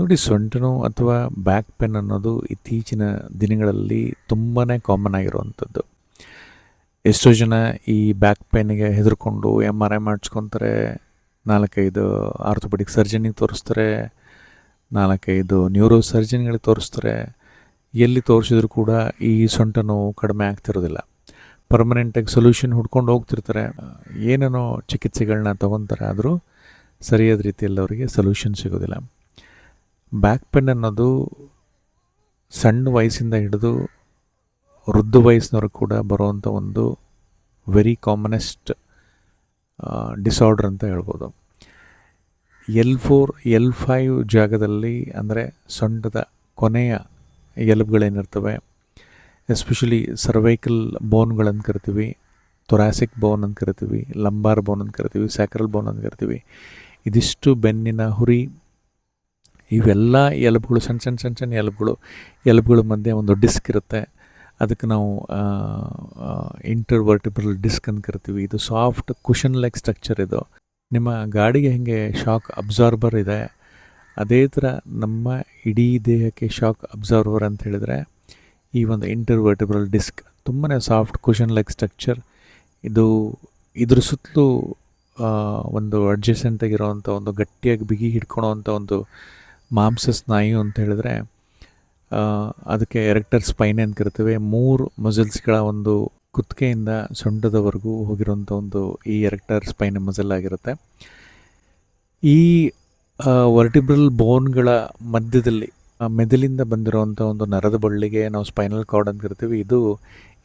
ನೋಡಿ, ಸೊಂಟ ನೋವು ಅಥವಾ ಬ್ಯಾಕ್ ಪೇನ್ ಅನ್ನೋದು ಇತ್ತೀಚಿನ ದಿನಗಳಲ್ಲಿ ತುಂಬಾ ಕಾಮನ್ ಆಗಿರುವಂಥದ್ದು. ಎಷ್ಟೋ ಜನ ಈ ಬ್ಯಾಕ್ ಪೇನಿಗೆ ಹೆದರ್ಕೊಂಡು MRI ಮಾಡಿಸ್ಕೊತಾರೆ, 4-5 ಆರ್ಥೋಪೆಡಿಕ್ ಸರ್ಜನಿಗೆ ತೋರಿಸ್ತಾರೆ, 4-5 ನ್ಯೂರೋ ಸರ್ಜನ್ಗಳಿಗೆ ತೋರಿಸ್ತಾರೆ. ಎಲ್ಲಿ ತೋರಿಸಿದ್ರು ಕೂಡ ಈ ಸೊಂಟ ನೋವು ಕಡಿಮೆ ಆಗ್ತಿರೋದಿಲ್ಲ. ಪರ್ಮನೆಂಟಾಗಿ ಸೊಲ್ಯೂಷನ್ ಹುಡ್ಕೊಂಡು ಹೋಗ್ತಿರ್ತಾರೆ, ಏನೇನೋ ಚಿಕಿತ್ಸೆಗಳನ್ನ ತೊಗೊತಾರೆ, ಆದರೂ ಸರಿಯಾದ ರೀತಿಯಲ್ಲಿ ಅವರಿಗೆ ಸೊಲ್ಯೂಷನ್ ಸಿಗೋದಿಲ್ಲ. ಬ್ಯಾಕ್ ಪೇನ್ ಅನ್ನೋದು ಸಣ್ಣ ವಯಸ್ಸಿಂದ ಹಿಡಿದು ವೃದ್ಧ ವಯಸ್ಸಿನವ್ರಿಗೆ ಕೂಡ ಬರುವಂಥ ಒಂದು ವೆರಿ ಕಾಮನೆಸ್ಟ್ ಡಿಸಾರ್ಡರ್ ಅಂತ ಹೇಳ್ಬೋದು. L4 L5 ಜಾಗದಲ್ಲಿ, ಅಂದರೆ ಸೊಂಟದ ಕೊನೆಯ ಎಲುಬುಗಳೇನಿರ್ತವೆ, ಎಸ್ಪೆಷಲಿ ಸರ್ವೈಕಲ್ ಬೋನ್ಗಳನ್ನು ಕರಿತೀವಿ, ಥೊರಾಸಿಕ್ ಬೋನ್ ಅಂತ ಕರಿತೀವಿ, ಲಂಬಾರ್ ಬೋನ್ ಅಂತ ಕರಿತೀವಿ, ಸ್ಯಾಕ್ರಲ್ ಬೋನ್ ಅಂತ ಕರಿತೀವಿ. ಇದಿಷ್ಟು ಬೆನ್ನಿನ ಹುರಿ, ಇವೆಲ್ಲ ಎಲುಬುಗಳು ಸಣ್ಣ ಎಲುಬುಗಳ ಮಧ್ಯೆ ಒಂದು ಡಿಸ್ಕ್ ಇರುತ್ತೆ. ಅದಕ್ಕೆ ನಾವು ಇಂಟರ್ವರ್ಟಿಬ್ರಲ್ ಡಿಸ್ಕ್ ಅಂತ ಕರಿತೀವಿ. ಇದು ಸಾಫ್ಟ್ ಕುಷನ್ ಲೈಕ್ ಸ್ಟ್ರಕ್ಚರ್. ಇದು ನಿಮ್ಮ ಗಾಡಿಗೆ ಹೇಗೆ ಶಾಕ್ ಅಬ್ಸಾರ್ಬರ್ ಇದೆ, ಅದೇ ಥರ ನಮ್ಮ ಇಡೀ ದೇಹಕ್ಕೆ ಶಾಕ್ ಅಬ್ಸಾರ್ಬರ್ ಅಂತ ಹೇಳಿದರೆ ಈ ಒಂದು ಇಂಟರ್ವರ್ಟಿಬ್ರಲ್ ಡಿಸ್ಕ್ ತುಂಬಾ ಸಾಫ್ಟ್ ಕುಷನ್ ಲೈಕ್ ಸ್ಟ್ರಕ್ಚರ್. ಇದ್ರ ಸುತ್ತಲೂ ಒಂದು ಅಡ್ಜಸೆಂಟ್ ಆಗಿರೋವಂಥ ಒಂದು ಗಟ್ಟಿಯಾಗಿ ಬಿಗಿ ಹಿಡ್ಕೊಳೋವಂಥ ಒಂದು ಮಾಂಸ ಸ್ನಾಯು ಅಂತ ಹೇಳಿದ್ರೆ ಅದಕ್ಕೆ ಎರೆಕ್ಟರ್ ಸ್ಪೈನ್ ಅಂತ ಕರಿತೇವೆ. 3 ಮಸಲ್ಸ್ಗಳ ಒಂದು ಕುತ್ತಿಗೆಯಿಂದ ಸೊಂಟದವರೆಗೂ ಹೋಗಿರೋಂಥ ಒಂದು ಈ ಎರೆಕ್ಟರ್ ಸ್ಪೈನ್ ಮಸಲ್ ಆಗಿರುತ್ತೆ. ಈ ವರ್ಟಿಬ್ರಲ್ ಬೋನ್ಗಳ ಮಧ್ಯದಲ್ಲಿ ಮೆದುಳಿಂದ ಬಂದಿರೋವಂಥ ಒಂದು ನರದ ಬಳ್ಳಿಗೆ ನಾವು ಸ್ಪೈನಲ್ ಕಾರ್ಡ್ ಅಂತ ಕರಿತೀವಿ. ಇದು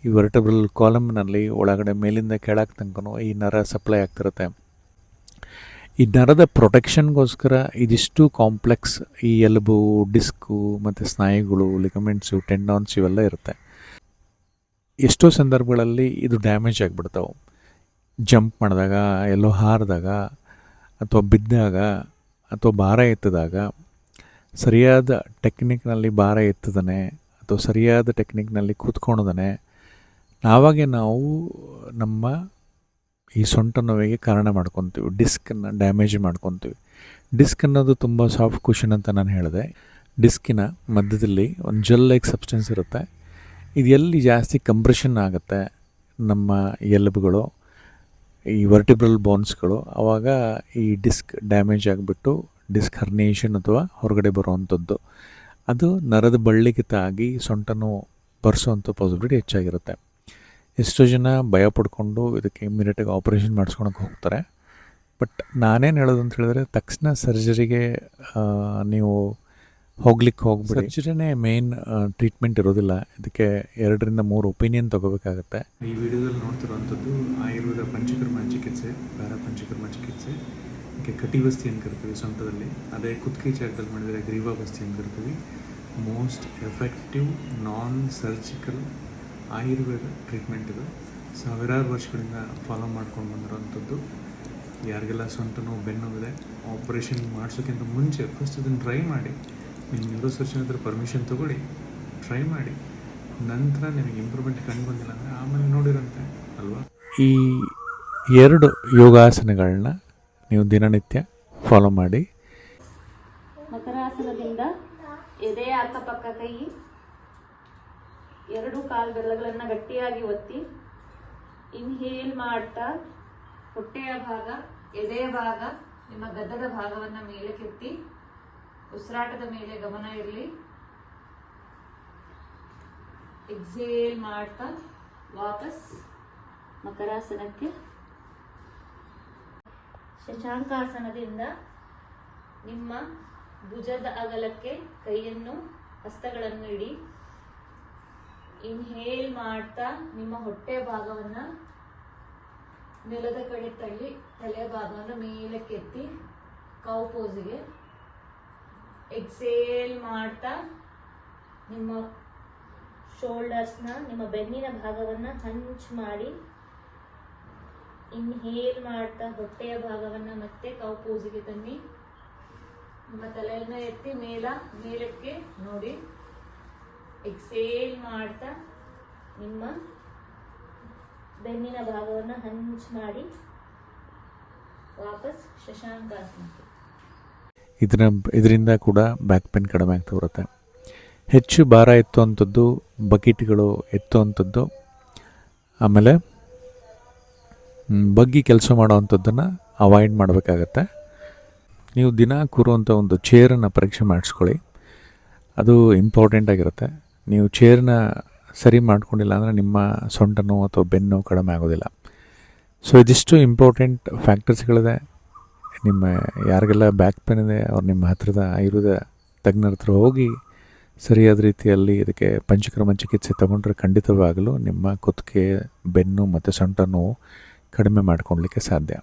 ಈ ವರ್ಟಿಬ್ರಲ್ ಕಾಲಮ್ನಲ್ಲಿ ಒಳಗಡೆ ಮೇಲಿಂದ ಕೆಳಗೆ ತನಕನೂ ಈ ನರ ಸಪ್ಲೈ ಆಗ್ತಿರುತ್ತೆ. ಈ ನರದ ಪ್ರೊಟೆಕ್ಷನ್ಗೋಸ್ಕರ ಇದಿಷ್ಟು ಕಾಂಪ್ಲೆಕ್ಸ್ ಈ ಎಲುಬು, ಡಿಸ್ಕು ಮತ್ತು ಸ್ನಾಯುಗಳು, ಲಿಗಮೆಂಟ್ಸು, ಟೆಂಡಾನ್ಸ್ ಇವೆಲ್ಲ ಇರುತ್ತೆ. ಎಷ್ಟೋ ಸಂದರ್ಭಗಳಲ್ಲಿ ಇದು ಡ್ಯಾಮೇಜ್ ಆಗಿಬಿಡ್ತಾವೆ. ಜಂಪ್ ಮಾಡಿದಾಗ, ಎಲ್ಲೋ ಹಾರಿದಾಗ, ಅಥವಾ ಬಿದ್ದಾಗ, ಅಥವಾ ಭಾರ ಎತ್ತಿದಾಗ, ಸರಿಯಾದ ಟೆಕ್ನಿಕ್ನಲ್ಲಿ ಭಾರ ಎತ್ತದನೆ ಅಥವಾ ಸರಿಯಾದ ಟೆಕ್ನಿಕ್ನಲ್ಲಿ ಕೂತ್ಕೊಳೋದನೆ ಆವಾಗೆ ನಾವು ನಮ್ಮ ಈ ಸೊಂಟ ನೋವಿಗೆ ಕಾರಣ ಮಾಡ್ಕೊತೀವಿ, ಡಿಸ್ಕನ್ನು ಡ್ಯಾಮೇಜ್ ಮಾಡ್ಕೊತೀವಿ. ಡಿಸ್ಕ್ ಅನ್ನೋದು ತುಂಬ ಸಾಫ್ಟ್ ಕುಷನ್ ಅಂತ ನಾನು ಹೇಳಿದೆ. ಡಿಸ್ಕಿನ ಮಧ್ಯದಲ್ಲಿ ಒಂದು ಜೆಲ್ ಲೈಕ್ ಸಬ್ಸ್ಟೆನ್ಸ್ ಇರುತ್ತೆ. ಇದು ಎಲ್ಲಿ ಜಾಸ್ತಿ ಕಂಪ್ರೆಷನ್ ಆಗುತ್ತೆ ನಮ್ಮ ಎಲುಬುಗಳು, ಈ ವರ್ಟಿಬ್ರಲ್ ಬೋನ್ಸ್ಗಳು, ಆವಾಗ ಈ ಡಿಸ್ಕ್ ಡ್ಯಾಮೇಜ್ ಆಗಿಬಿಟ್ಟು ಡಿಸ್ಕ್ ಹರ್ನಿಯೇಷನ್ ಅಥವಾ ಹೊರಗಡೆ ಬರುವಂಥದ್ದು, ಅದು ನರದ ಬಳ್ಳಿಗೆ ತಾಗಿ ಸೊಂಟ ನೋವು ಬರೆಸೋವಂಥ ಪಾಸಿಬಿಲಿಟಿ ಹೆಚ್ಚಾಗಿರುತ್ತೆ. ಎಷ್ಟೋ ಜನ ಭಯ ಪಡ್ಕೊಂಡು ಇದಕ್ಕೆ ಇಮ್ಮಿಡಿಯೇಟಾಗಿ ಆಪ್ರೇಷನ್ ಮಾಡಿಸ್ಕೊಳಕ್ಕೆ ಹೋಗ್ತಾರೆ. ಬಟ್ ನಾನೇನು ಹೇಳೋದು ಅಂತ ಹೇಳಿದ್ರೆ, ತಕ್ಷಣ ಸರ್ಜರಿಗೆ ನೀವು ಹೋಗ್ಲಿಕ್ಕೆ ಹೋಗ್ಬಿಡಿ. ಸರ್ಜರಿನೇ ಮೇನ್ ಟ್ರೀಟ್ಮೆಂಟ್ ಇರೋದಿಲ್ಲ. ಇದಕ್ಕೆ 2-3 ಒಪಿನಿಯನ್ ತೊಗೋಬೇಕಾಗತ್ತೆ. ಈ ವಿಡಿಯೋದಲ್ಲಿ ನೋಡ್ತಿರುವಂಥದ್ದು ಆಯುರ್ವೇದ ಪಂಚಕರ್ಮ ಚಿಕಿತ್ಸೆ, ಪ್ಯಾರಾಪಂಚಕರ್ಮ ಚಿಕಿತ್ಸೆ. ಇದಕ್ಕೆ ಕಟಿಬಸ್ತಿ ಅಂತ ಕರಿತೀವಿ ಸೊಂಟದಲ್ಲಿ. ಅದೇ ಕುತ್ತಿಗೆ ಜಾಗದಲ್ಲಿ ಮಾಡಿದರೆ ಗ್ರೀವಾಬಸ್ತಿ ಅಂತ ಕರಿತೀವಿ. ಮೋಸ್ಟ್ ಎಫೆಕ್ಟಿವ್ ನಾನ್ ಸರ್ಜಿಕಲ್ ಆಯುರ್ವೇದ ಟ್ರೀಟ್ಮೆಂಟ್ ಇದು. ಸಾವಿರಾರು ವರ್ಷಗಳಿಂದ ಫಾಲೋ ಮಾಡ್ಕೊಂಡು ಬಂದಿರೋವಂಥದ್ದು. ಯಾರಿಗೆಲ್ಲ ಸೊಂಟ ನೋವು, ಬೆನ್ನೋವಿದೆ, ಆಪ್ರೇಷನ್ ಮಾಡಿಸೋಕ್ಕಿಂತ ಮುಂಚೆ ಫಸ್ಟ್ ಇದನ್ನು ಟ್ರೈ ಮಾಡಿ. ನಿಮ್ಮ ನ್ಯೂರೋ ಸರ್ಜನ್ ಹತ್ರ ಪರ್ಮಿಷನ್ ತೊಗೊಳ್ಳಿ, ಟ್ರೈ ಮಾಡಿ. ನಂತರ ನಿಮಗೆ ಇಂಪ್ರೂವ್ಮೆಂಟ್ ಕಂಡು ಬಂದಿಲ್ಲ ಅಂದರೆ ಆಮೇಲೆ ನೋಡಿರಂತೆ ಅಲ್ವಾ. ಈ 2 ಯೋಗಾಸನಗಳನ್ನ ನೀವು ದಿನನಿತ್ಯ ಫಾಲೋ ಮಾಡಿ. ಮಕರಾಸನದಿಂದ ಎದೆಯ ಅಕ್ಕಪಕ್ಕ ಕೈ, 2 ಕಾಲು ಬೆರಳುಗಳನ್ನು ಗಟ್ಟಿಯಾಗಿ ಒತ್ತಿ ಇನ್ಹೇಲ್ ಮಾಡ್ತಾ ಹೊಟ್ಟೆಯ ಭಾಗ, ಎದೆಯ ಭಾಗ, ನಿಮ್ಮ ಗದ್ದದ ಭಾಗವನ್ನು ಮೇಲೆ ಕೆತ್ತಿ ಉಸಿರಾಟದ ಮೇಲೆ ಗಮನ ಇರಲಿ. ಎಕ್ಸೇಲ್ ಮಾಡ್ತಾ ವಾಪಸ್ ಮಕರಾಸನಕ್ಕೆ. ಶಶಾಂಕಾಸನದಿಂದ ನಿಮ್ಮ ಭುಜದ ಅಗಲಕ್ಕೆ ಕೈಯನ್ನು, ಹಸ್ತಗಳನ್ನು ಇಡಿ. ಇನ್ಹೇಲ್ ಮಾಡ್ತಾ ನಿಮ್ಮ ಹೊಟ್ಟೆ ಭಾಗವನ್ನು ನೆಲದ ಕಡೆ ತಳ್ಳಿ, ತಲೆಯ ಭಾಗವನ್ನು ಮೇಲೆ ಕೆತ್ತಿ ಕೌ ಪೋಸಿಗೆ. ಎಕ್ಸೇಲ್ ಮಾಡ್ತಾ ನಿಮ್ಮ ಶೋಲ್ಡರ್ಸ್ನ, ನಿಮ್ಮ ಬೆನ್ನಿನ ಭಾಗವನ್ನು ಹಂಚ್ ಮಾಡಿ. ಇನ್ಹೇಲ್ ಮಾಡ್ತಾ ಹೊಟ್ಟೆಯ ಭಾಗವನ್ನು ಮತ್ತೆ ಕೌ ಪೋಸಿಗೆ ತನ್ನಿ. ನಿಮ್ಮ ತಲೆಯನ್ನು ಎತ್ತಿ ಮೇಲಕ್ಕೆ ನೋಡಿ. ಎಕ್ಸೇಲ್ ಮಾಡ್ತಾ ನಿಮ್ಮ ಬೆನ್ನಿನ ಭಾಗವನ್ನು ಹಂಚ್ ಮಾಡಿ ವಾಪಸ್ ಶಶಾಂಕಾಸನಕ್ಕೆ. ಇದರಿಂದ ಕೂಡ ಬ್ಯಾಕ್ ಪೇನ್ ಕಡಿಮೆ ಆಗ್ತಾ ಬರುತ್ತೆ. ಹೆಚ್ಚು ಭಾರ ಎತ್ತುವಂಥದ್ದು, ಬಕೆಟ್ಗಳು ಎತ್ತುವಂಥದ್ದು, ಆಮೇಲೆ ಬಗ್ಗಿ ಕೆಲಸ ಮಾಡೋವಂಥದ್ದನ್ನು ಅವಾಯ್ಡ್ ಮಾಡಬೇಕಾಗತ್ತೆ. ನೀವು ದಿನ ಕೂರುವಂಥ ಒಂದು ಚೇರನ್ನು ಪರೀಕ್ಷೆ ಮಾಡಿಸ್ಕೊಳ್ಳಿ, ಅದು ಇಂಪಾರ್ಟೆಂಟ್ ಆಗಿರುತ್ತೆ. ನೀವು ಚೇರ್ನ ಸರಿ ಮಾಡ್ಕೊಂಡಿಲ್ಲ ಅಂದರೆ ನಿಮ್ಮ ಸೊಂಟ ನೋವು ಅಥವಾ ಬೆನ್ನು ನೋವು ಕಡಿಮೆ ಆಗೋದಿಲ್ಲ. ಸೊ ಇದಿಷ್ಟು ಇಂಪಾರ್ಟೆಂಟ್ ಫ್ಯಾಕ್ಟರ್ಸ್ಗಳಿದೆ. ನಿಮ್ಮ ಯಾರಿಗೆಲ್ಲ ಬ್ಯಾಕ್ ಪೇನ್ ಇದೆ ಅವ್ರು ನಿಮ್ಮ ಹತ್ತಿರದ ಆಯುರ್ವೇದ ತಜ್ಞರ ಹತ್ರ ಹೋಗಿ ಸರಿಯಾದ ರೀತಿಯಲ್ಲಿ ಇದಕ್ಕೆ ಪಂಚಕರ್ಮ ಚಿಕಿತ್ಸೆ ತಗೊಂಡ್ರೆ ಖಂಡಿತವಾಗಲೂ ನಿಮ್ಮ ಕುತ್ತಿಗೆ, ಬೆನ್ನು ಮತ್ತು ಸೊಂಟ ನೋವು ಕಡಿಮೆ ಮಾಡ್ಕೊಳ್ಲಿಕ್ಕೆ ಸಾಧ್ಯ.